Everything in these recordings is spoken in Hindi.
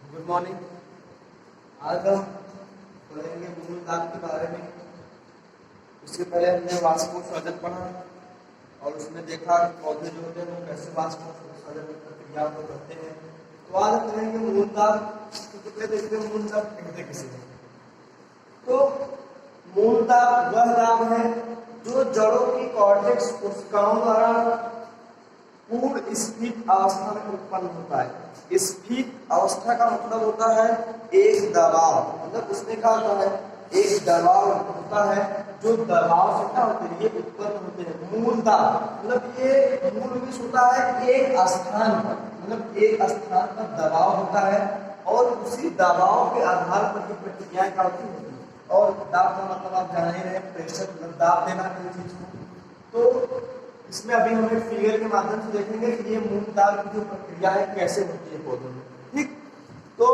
Good morning. आज हम पढ़ेंगे मूलदान के बारे में। उससे पहले हमने वाष्पोत्सर्जन पढ़ा और उसमें देखा कि पौधे जो होते हैं वो कैसे वाष्पोत्सर्जन की प्रक्रिया को करते हैं। तो आज हम पढ़ेंगे मूलदान। तो पहले देखते हैं मूलदान कहते किसे। तो मूलदान वह दाब है जो जड़ों की कॉर्टेक्स कोशिकाओं द्वारा पूर्ण स्फीत अवस्था में उत्पन्न होता है। स्फीत अवस्था का मतलब होता है एक दबाव, मतलब उसमें क्या होता है, एक दबाव होता है जो दबाव से क्या होते हैं, ये उत्पन्न होते हैं। मूल दाब मतलब ये मूल विष होता है एक स्थान पर, मतलब एक स्थान पर दबाव होता है और उसी दबाव के आधार पर ये प्रक्रियाएं क्या होती है। और दाब का मतलब आप जान ही रहे, प्रेशर मतलब दाब देना किसी चीज को। तो इसमें अभी हम एक फिगर के माध्यम से देखेंगे कि ये मूलदान की जो प्रक्रिया है कैसे होती है पौधों में। ठीक, तो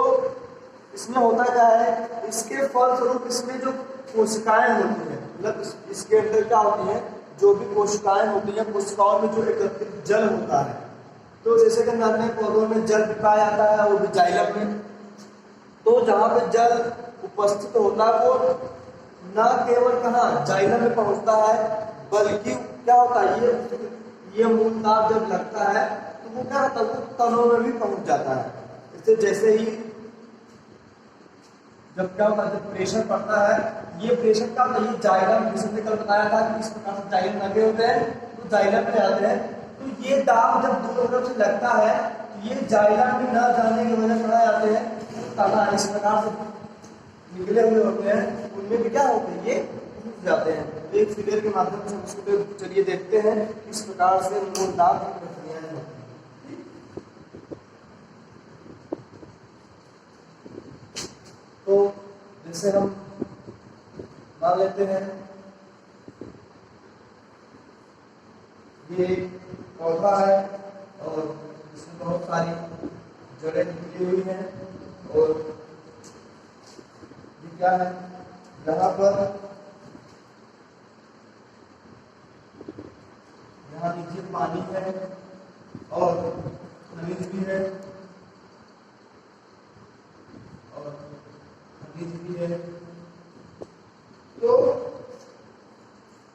इसमें होता क्या है, इसके फलस्वरूप इसमें जो कोशिकाएं होती हैं, मतलब इसके अंदर क्या होती है, जो भी कोशिकाएं होती हैं, कोशिकाओं में जो एकत्रित जल होता है। तो जैसे कि जानते हैं पौधों में जल पाया जाता है वो भी जाइलम में। तो जहाँ पे जल उपस्थित होता है वो न केवल कहाँ जाइलम में पहुंचता है, बल्कि क्या होता है, ये मूलदान जब लगता है तो वो क्या होता है, वो तनों में भी पहुंच जाता है। इससे जैसे ही जब क्या होता है, जब प्रेशर पड़ता है, ये प्रेशर का ये जाइलम, जिसने कल बताया था कि इस प्रकार से जाइलम लगे होते हैं तो जाइलम में जाते हैं। तो ये दाब जब दोनों तरफ से लगता है तो ये जाइलम भी न जाने की वजह से जाते हैं तना इस प्रकार से निकले हुए होते हैं, उनमें भी क्या होते हैं, ये घुस जाते हैं। एक फिगर के माध्यम से उसको चलिए देखते हैं इस प्रकार से मूलदान की प्रक्रियाएं होती हैं। तो जैसे हम मान लेते हैं ये पौधा है और इसमें बहुत सारी जड़ें निकली हुई हैं और ये क्या है, यहाँ पर यहाँ नीचे पानी है और खनिज भी है और खनिज भी है। तो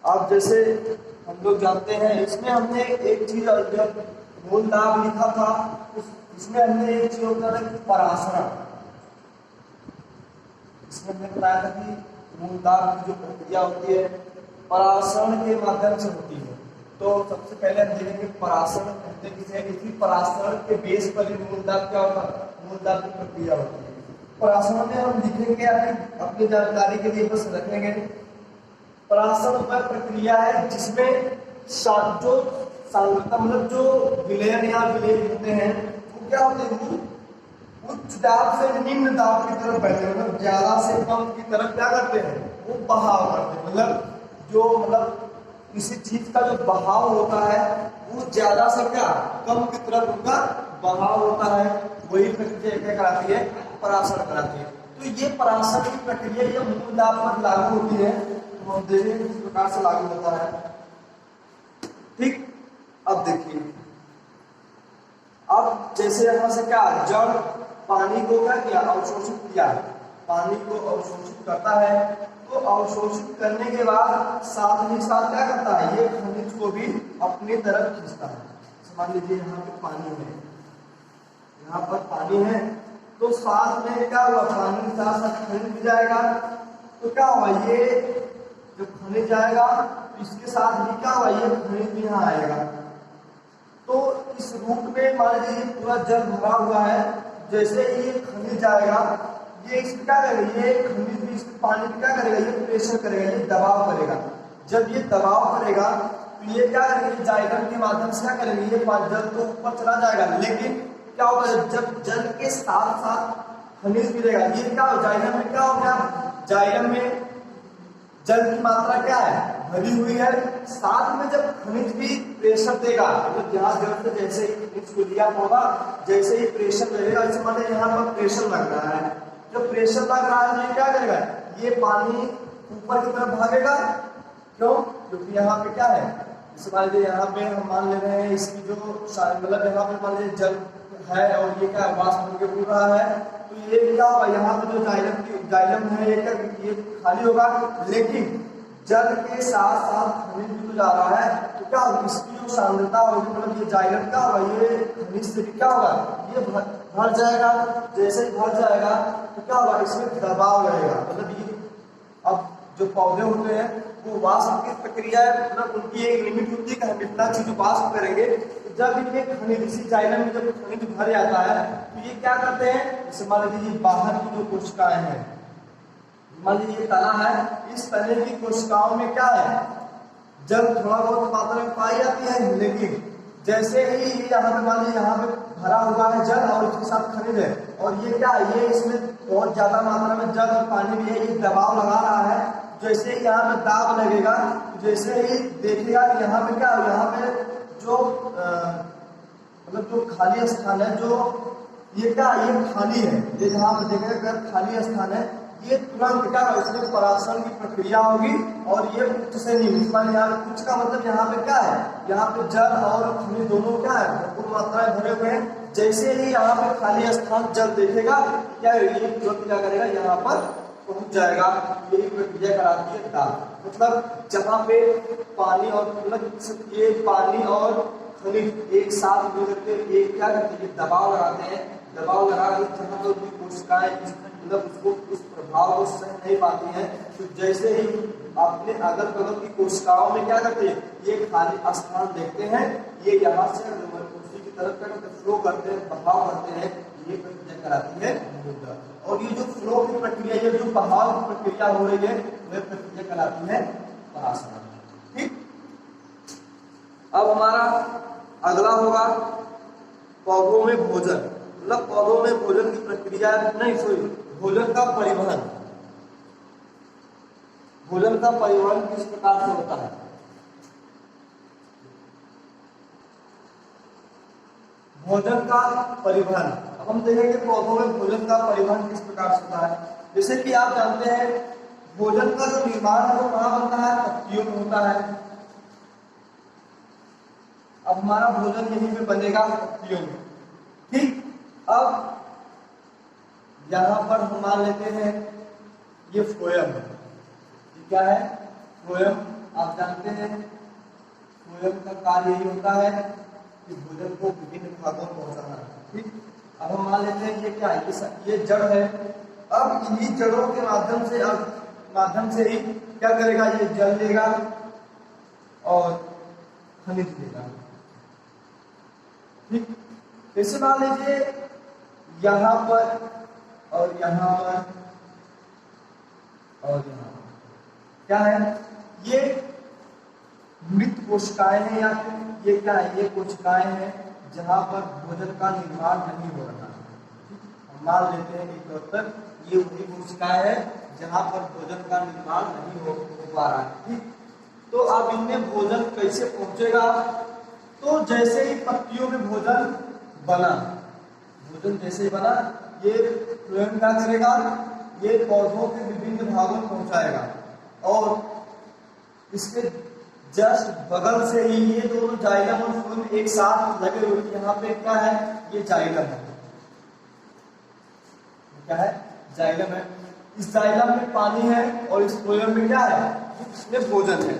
आप जैसे हम लोग जानते हैं, इसमें हमने एक चीज जब मूलदान लिखा था इसमें हमने एक चीज होता था कि परासरण। इसमें हमने बताया था कि मूलदान की जो प्रक्रिया होती है परासरण के माध्यम से होती है। तो सबसे पहले हम देखेंगे परासरण कहते किसे, इसी परासरण के बेस पर ही मूलदान क्या होता है, मूलदान की प्रक्रिया होती है। परासरण में हम लिखेंगे अपनी जानकारी के लिए बस रखेंगे, परासरण वह प्रक्रिया है जिसमें जो सांद्रता मतलब जो विलयन या विलेय होते हैं वो क्या होते हैं, उच्च दाब से निम्न दाब की तरफ बढ़ते हैं, मतलब ज्यादा से कम की तरफ क्या करते हैं, वो बहाव करते हैं। मतलब किसी चीज का जो बहाव होता है वो ज्यादा से क्या कम की तरफ उनका बहाव होता है, वही प्रक्रिया क्या कराती है, परासरण कराती है। तो ये परासरण की प्रक्रिया ये मूलदान पर लागू होती है। तो हम देखेंगे किस प्रकार से लागू होता है। ठीक, अब देखिए, अब जैसे यहां से क्या जड़ पानी को क्या किया, अवशोषित किया, पानी को अवशोषित करता है। तो अवशोषित करने के बाद साथ ही साथ क्या करता है, ये खनिज को भी अपनी तरफ खींचता है। मान लीजिए यहाँ पे पानी है, यहाँ पर पानी है, तो साथ में क्या हुआ, पानी के साथ साथ खनिज भी जाएगा। तो क्या हुआ, ये जब खनिज जाएगा तो इसके साथ भी क्या हुआ, ये खनिज भी यहाँ आएगा। तो इस रूट में मान लीजिए पूरा जल भरा हुआ है, जैसे ये खनिज आएगा ये इसमें क्या करेगा, ये खनिज भी इसमें पानी में क्या करेगा, ये प्रेशर करेगा, ये दबाव करेगा। जब ये दबाव करेगा तो ये क्या करेगा, जाइलम के माध्यम से क्या करेगा, ये जल तो ऊपर चला जाएगा, लेकिन क्या होगा, जब जल के साथ साथ खनिज भी रहेगा, ये क्या हो, जाइलम में क्या हो गया, जाइलम में जल की मात्रा क्या है, भरी हुई है। साथ में जब खनिज भी प्रेशर देगा, तो यहाँ जल से जैसे ही खनिज को लिया होगा, जैसे ही प्रेशर लगेगा, इस मतलब यहाँ पर प्रेशर लग रहा है, जब प्रेशर लग रहा है तो ये क्या करेगा, ये पानी ऊपर की तरफ भागेगा। क्यों, क्योंकि यहाँ पे क्या है, जैसे मान लीजिए यहाँ पे हम मान ले रहे हैं इसकी जो मतलब यहाँ पे मान लीजिए जल है और ये क्या वाष्प होकर उड़ रहा है, तो ये क्या होगा, यहाँ पे जो जाइलम है ये क्या, ये खाली होगा, लेकिन जल के साथ साथ खनिज भी तो जा रहा है, तो क्या होगा, इसकी जो सांद्रता होगी, मतलब ये जाइलम क्या होगा, ये खनिज से भी क्या होगा, ये भर जाएगा। जैसे ही भर जाएगा तो क्या होगा, इसमें दबाव रहेगा। मतलब ये अब जो पौधे होते हैं वो वाष्प की प्रक्रिया है, मतलब उनकी एक लिमिट होती है कि हम इतना चीज वाष्प करेंगे। तो जब इनके खनिज इसी जाइलम में जब खनिज भर जाता है तो ये क्या करते हैं, जैसे मान लीजिए बाहर की जो कोशिकाएं हैं, मान लीजिए ये तना है, इस तने की कोशिकाओं में क्या है, जल थोड़ा बहुत मात्रा में पाई जाती है, लेकिन जैसे ही यहाँ पे मान लीजिए यहाँ पे भरा हुआ है जल और इसके साथ खनिज है, और ये क्या है, ये इसमें बहुत ज्यादा मात्रा में जल और पानी भी है, ये दबाव लगा रहा है। जैसे ही यहाँ पे दाब लगेगा, जैसे ही देखेगा कि यहाँ पे क्या, यहाँ पे जो मतलब जो खाली स्थान है, जो ये क्या, ये खाली है, ये जहाँ पे देखेगा खाली स्थान है, ये तुरंत क्या, इसमें पराक्षण की प्रक्रिया होगी और ये उच्च से निम्न, यहाँ उच्च का मतलब यहाँ पे क्या है, यहाँ पे जल और खनिज दोनों क्या है, भरपूर मात्रा में भरे हुए हैं। जैसे ही यहाँ पे खाली स्थान जल देखेगा, क्या ये तुरंत क्या करेगा, यहाँ पर पहुंच जाएगा। यही प्रक्रिया कराती है दाब। मतलब जहाँ पे पानी और मतलब ये पानी और खनिज एक साथ मिलकर के एक क्या करते हैं, दबाव लगाते हैं। दबाव लगा के जहाँ पर भी कोशिकाएं मतलब उसको उस प्रभाव को सह नहीं पाती हैं, तो जैसे ही अपने अगल बगल की कोशिकाओं में क्या करते हैं, ये खाली स्थान देखते हैं, ये यहाँ से उसी की तरफ क्या फ्लो करते हैं, बहाव करते हैं, ये प्रक्रिया कराती है मुद्रा। और ये जो फ्लो की प्रक्रिया, ये जो बहाव की प्रक्रिया हो रही है, वह प्रक्रिया कराती है परासरण। ठीक, अब हमारा अगला होगा पौधों में भोजन। मतलब पौधों में भोजन की प्रक्रिया नहीं, सॉरी, भोजन का परिवहन। भोजन का परिवहन किस प्रकार से होता है? भोजन का परिवहन, अब हम देखेंगे पौधों में भोजन का परिवहन किस प्रकार से होता है। जैसे कि आप जानते हैं भोजन का जो निर्माण है वो कहाँ बनता है, पत्तियों में होता है। अब हमारा भोजन यहीं पे बनेगा, पत्तियों में। ठीक, अब यहां पर हम मान लेते हैं ये फ्लोएम है। क्या है फ्लोएम? आप जानते हैं फ्लोएम का कार्य यही होता है कि भोजन को विभिन्न भागों में पहुंचाना। ठीक, अब हम मान लेते हैं ये क्या है, ये जड़ है। अब इन्हीं जड़ों के माध्यम से ही क्या करेगा, ये जल लेगा और खनिज लेगा। ठीक, जैसे मान लीजिए यहाँ पर और यहाँ पर और यहाँ क्या है, ये मृत कोशिकाएं हैं या फिर ये क्या है, ये कोशिकाएं हैं जहां पर भोजन का निर्माण नहीं हो रहा है। हम मान लेते हैं कि तौर पर ये वही कोशिकाएं हैं जहां पर भोजन का निर्माण नहीं हो पा रहा है। ठीक, तो अब इनमें भोजन कैसे पहुंचेगा? तो जैसे ही पत्तियों में भोजन बना, भोजन जैसे ही बना, ये फ्लोएम क्या करेगा, ये पौधों के विभिन्न भागों में पहुंचाएगा और इसके जस्ट बगल से ही ये दोनों जाइलम और फ्लोएम एक साथ लगे हुए। यहाँ पे क्या है, ये जाइलम है, क्या है, जाइलम है। इस जाइलम में पानी है और इस फ्लोएम में क्या है, इसमें भोजन है।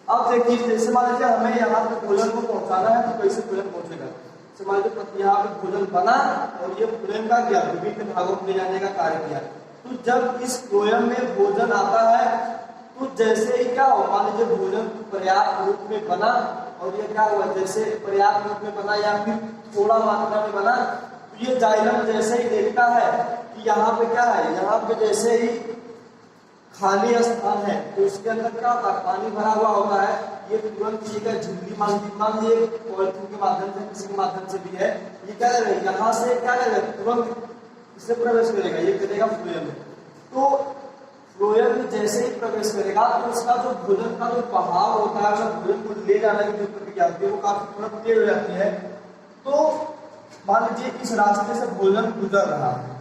अब देखिए जैसे मान लीजिए हमें यहाँ पे भोजन को पहुंचाना है, तो कैसे भोजन पहुंचेगा। मान लीजिए यहाँ पे भोजन बना और ये फ्लोएम का किया, विभिन्न भागों में ले जाने का कार्य किया। तो जब इस फ्लोएम में भोजन आता है तो जैसे ही क्या हो, मान लीजिए भोजन पर्याप्त रूप में बना और ये क्या हुआ, जैसे पर्याप्त रूप में बना या फिर थोड़ा मात्रा में बना, तो ये जाइलम जैसे ही देखता है कि यहाँ पे क्या है, यहाँ पे जैसे ही खाली स्थान है तो इसके अंदर क्या होता है, पानी भरा हुआ होता है। ये तुरंत झिल्ली मान लीजिए पॉलिथीन के माध्यम से, किसी के माध्यम से भी है, ये क्या करेगा, यहाँ से क्या करेगा, तुरंत इससे प्रवेश करेगा, ये करेगा फ्लोएम में। तो फ्लोएम में जैसे ही प्रवेश करेगा तो उसका जो भोजन का जो बहाव होता है, भोजन को ले जाने की जो प्रक्रिया होती है वो काफी तुरंत तेज हो जाती है। तो मान लीजिए इस रास्ते से भोजन गुजर रहा है,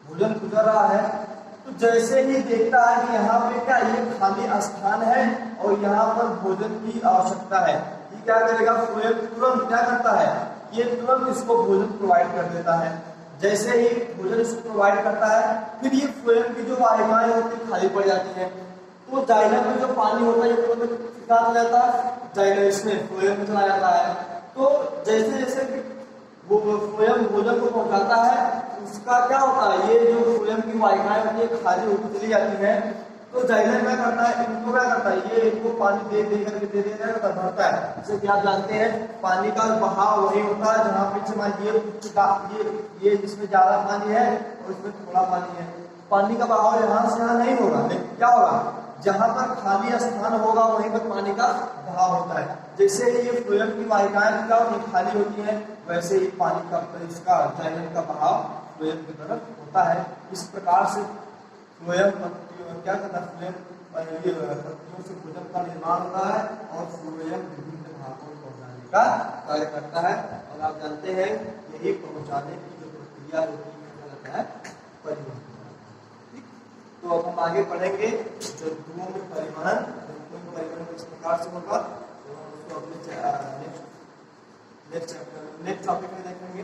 भोजन गुजर रहा है, तो जैसे ही देखता है कि यहाँ पे क्या ये खाली स्थान है और यहाँ पर भोजन की आवश्यकता है, ये क्या करेगा, फ्लोएम तुरंत क्या करता है, ये तुरंत इसको भोजन प्रोवाइड कर देता है। जैसे ही भोजन इसको प्रोवाइड करता है, फिर ये फ्लोएम की जो वाहिकाएं होती है खाली पड़ जाती हैं, तो जाइलम में जो पानी होता है ये तुरंत निकाल जाता है, जाइलम इसमें फ्लोएम में चला जाता है। तो जैसे जैसे वो फ्लोएम भोजन को पहुंचाता है, उसका क्या होता है, ये जो फ्लोएम की वाहिकाएं होती है खाली होती चली जाती है, तो जाइलम क्या करता है, इनको क्या करता है, ये इनको पानी दे दे करके दे देकर भरता है। जैसे कि आप जानते हैं पानी का बहाव वही होता है जहाँ पे ये इसमें ज्यादा पानी है और इसमें थोड़ा पानी है, पानी का बहाव यहाँ से यहाँ नहीं होगा, लेकिन क्या होगा, जहां पर खाली स्थान होगा वहीं पर पानी का बहाव होता है। जैसे ही ये फ्लोएम की वाहिकाएं क्या खाली होती हैं, वैसे ही पानी का इसका जाइलम का बहाव फ्लोएम की तरफ होता है। इस प्रकार से फ्लोएम क्या करता है, फ्लोएम पत्तियों से भोजन का निर्माण होता है और फ्लोएम विभिन्न भागों में पहुंचाने का कार्य करता है। और आप जानते हैं यही पहुंचाने की जो प्रक्रिया होती है क्या है, परिवहन। तो अब हम आगे पढ़ेंगे जंतुओं में परिवहन, जंतुओं में परिवहन किस प्रकार से होगा, तो उसको अपने नेक्स्ट टॉपिक में देखेंगे।